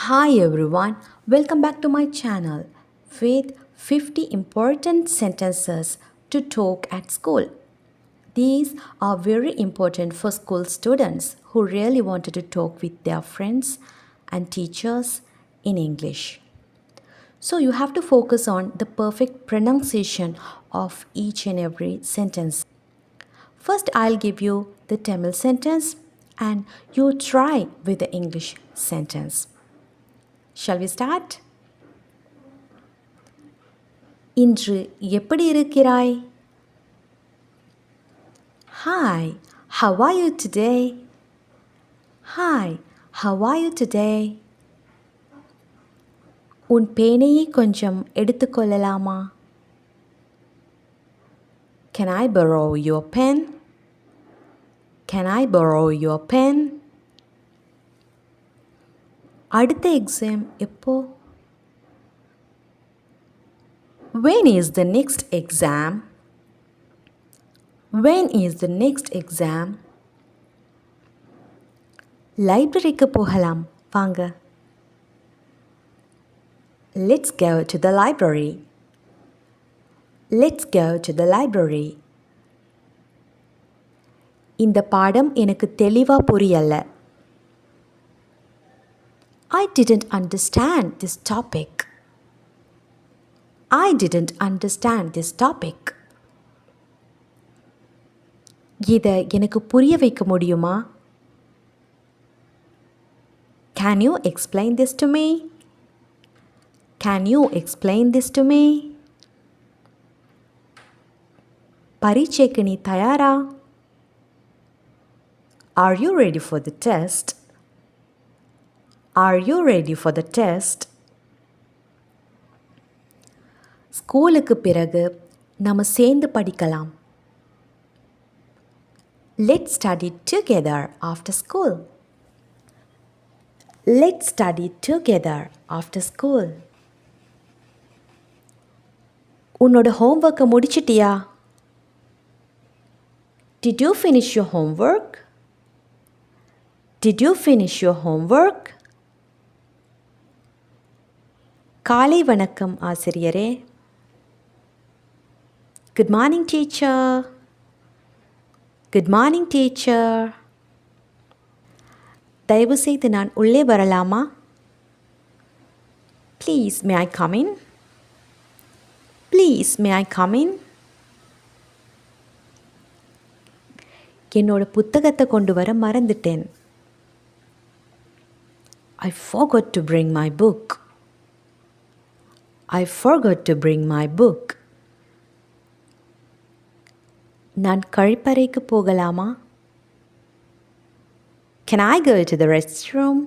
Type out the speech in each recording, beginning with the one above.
Hi everyone, welcome back to my channel with 50 important sentences to talk at school. These are very important for school students who really wanted to talk with their friends and teachers in English. So you have to focus on the perfect pronunciation of each and every sentence. First, I'll give you the Tamil sentence and you try with the English sentence. Shall we start? இன்று எப்படி இருக்கிறாய்? Hi, how are you today? Hi, how are you today? உன் பேனையை கொஞ்சம் எடுத்துக்கொள்ளலாமா? Can I borrow your pen? Can I borrow your pen? அடுத்த exam எப்போ? When is the next exam? When is the next exam? லைப்ரரிக்கு போகலாம் வாங்க. Let's go to the library. Let's go to the library. இந்த பாடம் எனக்கு தெளிவா புரியல. I didn't understand this topic. I didn't understand this topic. இதை எனக்கு புரிய வைக்க முடியுமா? Can you explain this to me? Can you explain this to me? பரீட்சைக்கு நீ தயாரா? Are you ready for the test? Are you ready for the test? ஸ்கூலுக்கு பிறகு நம்ம சேர்ந்து படிக்கலாம். Let's study together after school. Let's study together after school. உன்னோட ஹோம்வொர்க்கை முடிச்சிட்டியா? Did you finish your homework? Did you finish your homework? காலை வணக்கம் ஆசிரியரே. Good morning teacher. Good morning teacher. தயவு செய்து நான் உள்ளே வரலாமா? Please may I come in? Please may I come in? என்னோட புத்தகத்தை கொண்டு வர மறந்துட்டேன். I forgot to bring my book. I forgot to bring my book. நான் கழிப்பறைக்கு போகலாமா? Can I go to the restroom?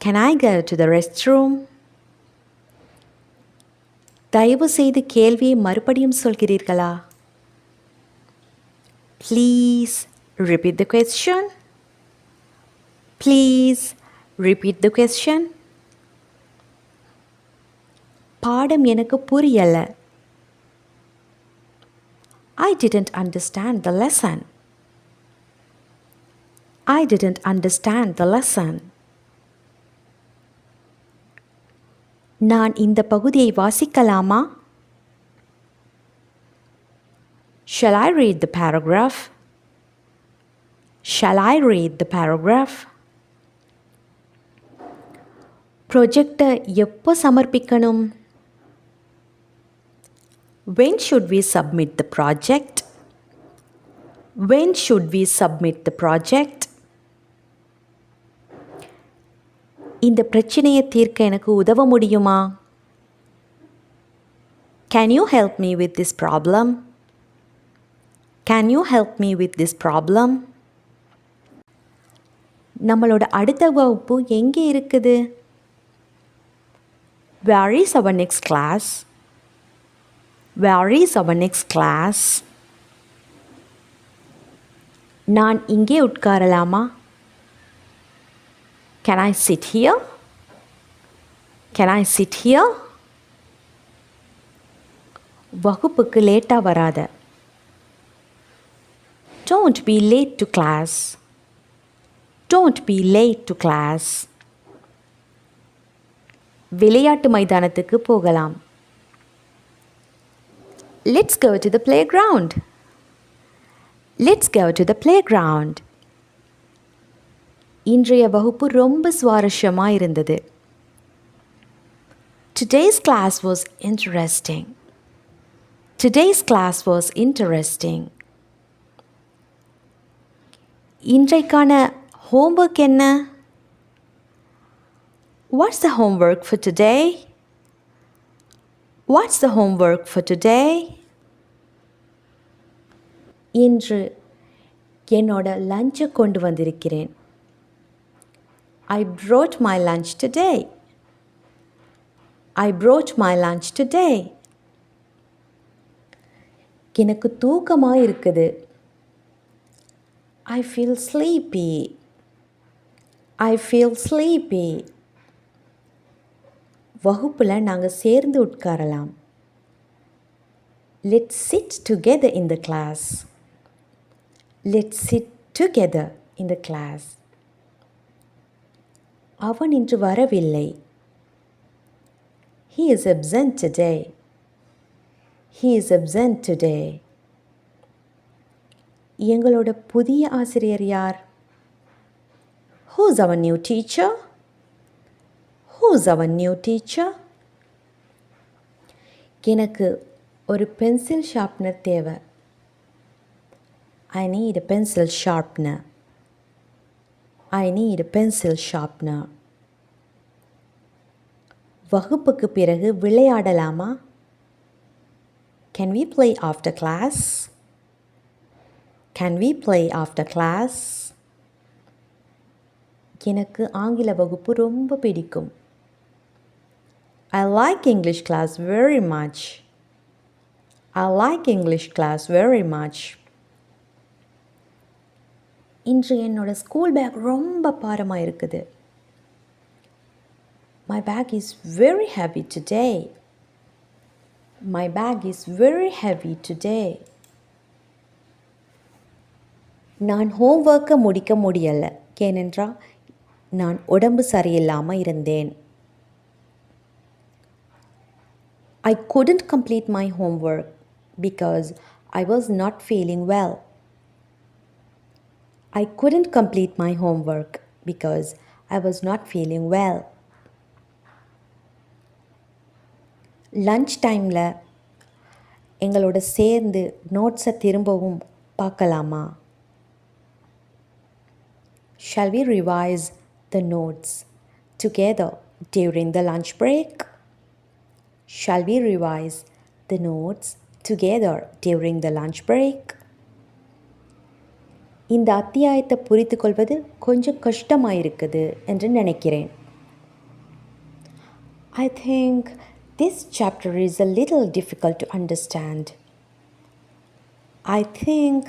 Can I go to the restroom? தயவு செய்து கேள்வியை மறுபடியும் சொல்கிறீர்களா? Please repeat the question. Please repeat the question. பாடம் எனக்கு புரியல. I didn't understand the lesson. I didn't understand the lesson. நான் இந்த பகுதியை வாசிக்கலாமா? Shall I read the paragraph? Shall I read the paragraph? ப்ரொஜெக்டை எப்போ சமர்ப்பிக்கணும்? When should we submit the project? When should we submit the project? இந்த பிரச்சனையை தீர்க்க எனக்கு உதவ முடியுமா? Can you help me with this problem? Can you help me with this problem? நம்மளோட அடுத்த வகுப்பு எங்கே இருக்குது? Where is our next class? Where is our next class? நான் இங்கே உட்காரலாமா? Can I sit here? Can I sit here? வகுப்புக்கு லேட்டா வராத. Don't be late to class. Don't be late to class. விளையாட்டு மைதானத்துக்கு போகலாம். Let's go to the playground. Let's go to the playground. இன்றைய வகுப்பு ரொம்ப சுவாரஸ்யமாக இருந்தது. Today's class was interesting. Today's class was interesting. இன்றைக்கான homework என்ன? What's the homework for today? What's the homework for today? இன்று என்னோட லஞ்சை கொண்டு வந்திருக்கிறேன். I brought my lunch today. I brought my lunch today. எனக்கு தூக்கமாக இருக்குது. I feel sleepy. I feel sleepy. வகுப்பில் நாங்கள் சேர்ந்து உட்காரலாம். Let's sit together in the class. Let's sit together in the class. அவன் இன்று வரவில்லை. He is absent today. He is absent today. எங்களோட புதிய ஆசிரியர் யார்? Who's our new teacher? Who's our new teacher? எனக்கு ஒரு பென்சில் ஷார்ப்னர் தேவை. I need a pencil sharpener. I need a pencil sharpener. வகுப்புக்கு பிறகு விளையாடலாமா? Can we play after class? Can we play after class? எனக்கு ஆங்கில வகுப்பு ரொம்ப பிடிக்கும். I like English class very much. I like English class very much. இன்று என்னோட ஸ்கூல் பேக் ரொம்ப பாரமாக இருக்குது. My bag is very heavy today. My bag is very heavy today. நான் ஹோம்ஒர்க்கை முடிக்க முடியலை, ஏனென்றால் நான் உடம்பு சரியில்லாமல் இருந்தேன். I couldn't complete my homework because I was not feeling well. I couldn't complete my homework because I was not feeling well. Lunch டைமில் எங்களோட சேர்ந்து நோட்ஸை திரும்பவும் பார்க்கலாமா? Shall we revise the notes together during the lunch break? Shall we revise the notes together during the lunch break? இந்த அத்தியாயத்தை புரிந்து கொள்வது கொஞ்சம் கஷ்டமாக இருக்குது என்று நினைக்கிறேன். I think this chapter is a little difficult to understand. I think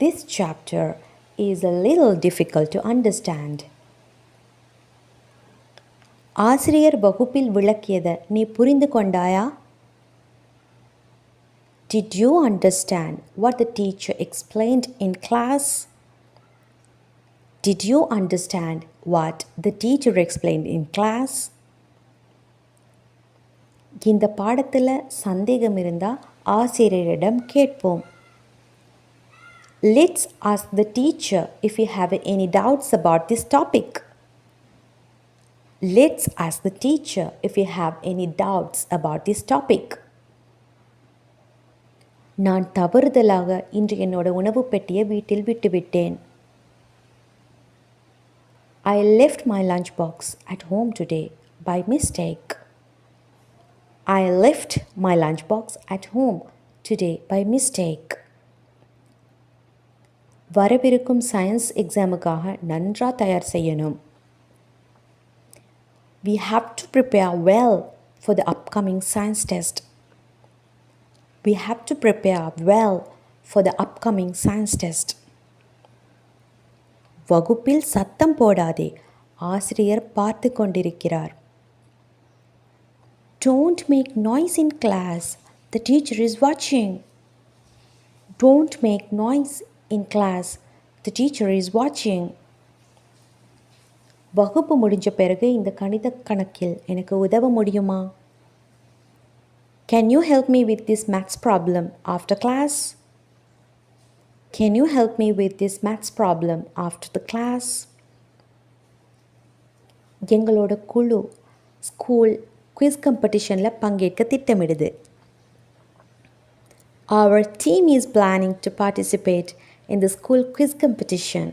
this chapter is a little difficult to understand. ஆசிரியர் வகுப்பில் விளக்கியதை நீ புரிந்து கொண்டாயா? Did you understand what the teacher explained in class? Did you understand what the teacher explained in class? இந்த பாடத்தில் சந்தேகம் இருந்தால் ஆசிரியரிடம் கேட்போம். Let's ask the teacher if you have any doubts about this topic. Let's ask the teacher if you have any doubts about this topic. நான் தவறுதலாக இன்று என்னோட உணவு பெட்டியை வீட்டில் விட்டுவிட்டேன். I left my lunchbox at home today by mistake. I left my lunchbox at home today by mistake. வரவிருக்கும் science எக்ஸாமுக்காக நன்றாக தயார் செய்யணும். We have to prepare well for the upcoming science test. We have to prepare well for the upcoming science test. வகுப்பில் சத்தம் போடாதே, ஆசிரியர் பார்த்து கொண்டிருக்கிறார். Don't make noise in class, the teacher is watching. Don't make noise in class, the teacher is watching. வகுப்பு முடிஞ்ச பிறகு இந்த கணித கணக்கில் எனக்கு உதவ முடியுமா? Can you help me with this maths problem after class? Can you help me with this maths problem after the class? எங்களோட குழு ஸ்கூல் குவிஸ் காம்படிஷனில் பங்கேற்க திட்டமிடுது. Our team is planning to participate in the school quiz competition.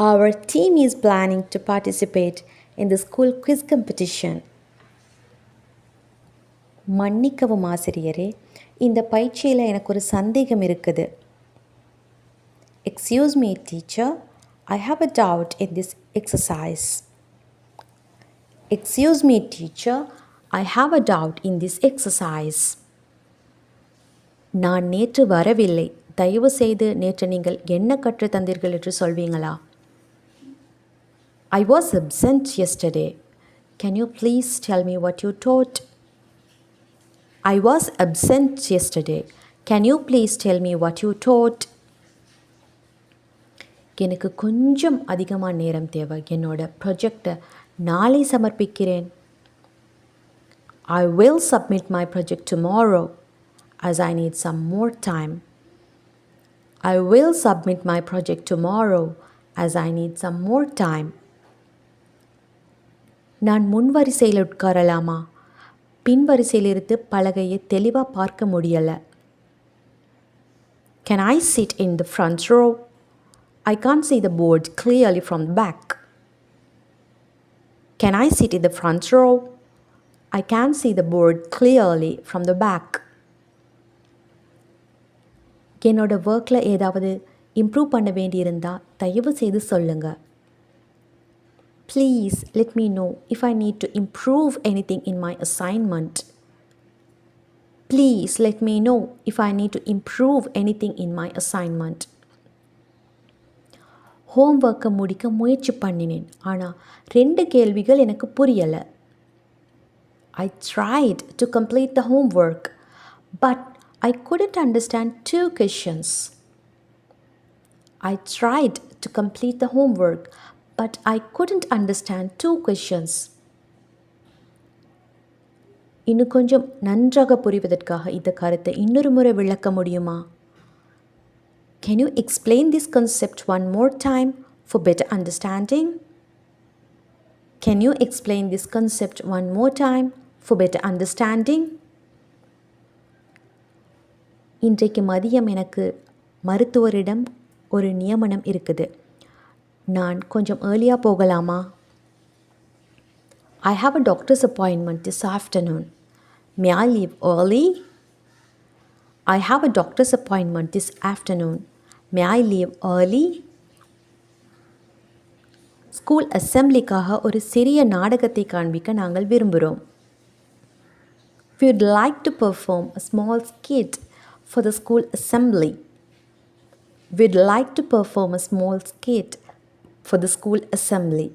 Our team is planning to participate in the school quiz competition. மன்னிக்கவும் ஆசிரியரே, இந்த பயிற்சியில் எனக்கு ஒரு சந்தேகம் இருக்குது. Excuse me, teacher. I have a doubt in this exercise. Excuse me, teacher. I have a doubt in this exercise. நான் நேற்று வரவில்லை. தயவு செய்து நேற்று நீங்கள் என்ன கற்று தந்தீர்கள் என்று சொல்வீங்களா? I was absent yesterday. Can you please tell me what you taught? I was absent yesterday. Can you please tell me what you taught? எனக்கு கொஞ்சம் அதிகமாக நேரம் தேவை. என்னோட ப்ராஜெக்டை நாளை சமர்ப்பிக்கிறேன். I will submit my project tomorrow as I need some more time. I will submit my project tomorrow as I need some more time. நான் முன்வரிசையில் உட்காரலாமா? பின்வரிசையிலிருந்து பலகையை தெளிவாக பார்க்க முடியலை. Can I sit in the front row? I can't see the board clearly from the back. Can I sit in the front row? I can't see the board clearly from the back. என்னோட ஒர்க்கில் ஏதாவது improve பண்ண வேண்டியிருந்தால் தயவு செய்து சொல்லுங்கள். Please let me know if I need to improve anything in my assignment. Please let me know if I need to improve anything in my assignment. ஹோம்ஒர்க்கை முடிக்க முயற்சி பண்ணினேன், ஆனால் 2 கேள்விகள் எனக்கு புரியலை. I tried to complete the homework, but I couldn't understand 2 questions. I tried to complete the homework, but I couldn't understand 2 questions. இன்னும் கொஞ்சம் நன்றாக புரிவதற்காக இந்த கருத்தை இன்னொரு முறை விளக்க முடியுமா? Can you explain this concept one more time for better understanding? Can you explain this concept one more time for better understanding? இன்றைக்கு மதியம் எனக்கு மருத்துவரிடம் ஒரு நியமனம் இருக்குது. நான் கொஞ்சம் ஏர்லியாக போகலாமா? I have a doctor's appointment this afternoon. May I leave early? I have a doctor's appointment this afternoon. May I leave early? School அசெம்பிளிக்காக ஒரு சிறிய நாடகத்தை காண்பிக்க நாங்கள் விரும்புகிறோம். We would like to perform a small skit for the school assembly. We'd like to perform a small skit for the school assembly.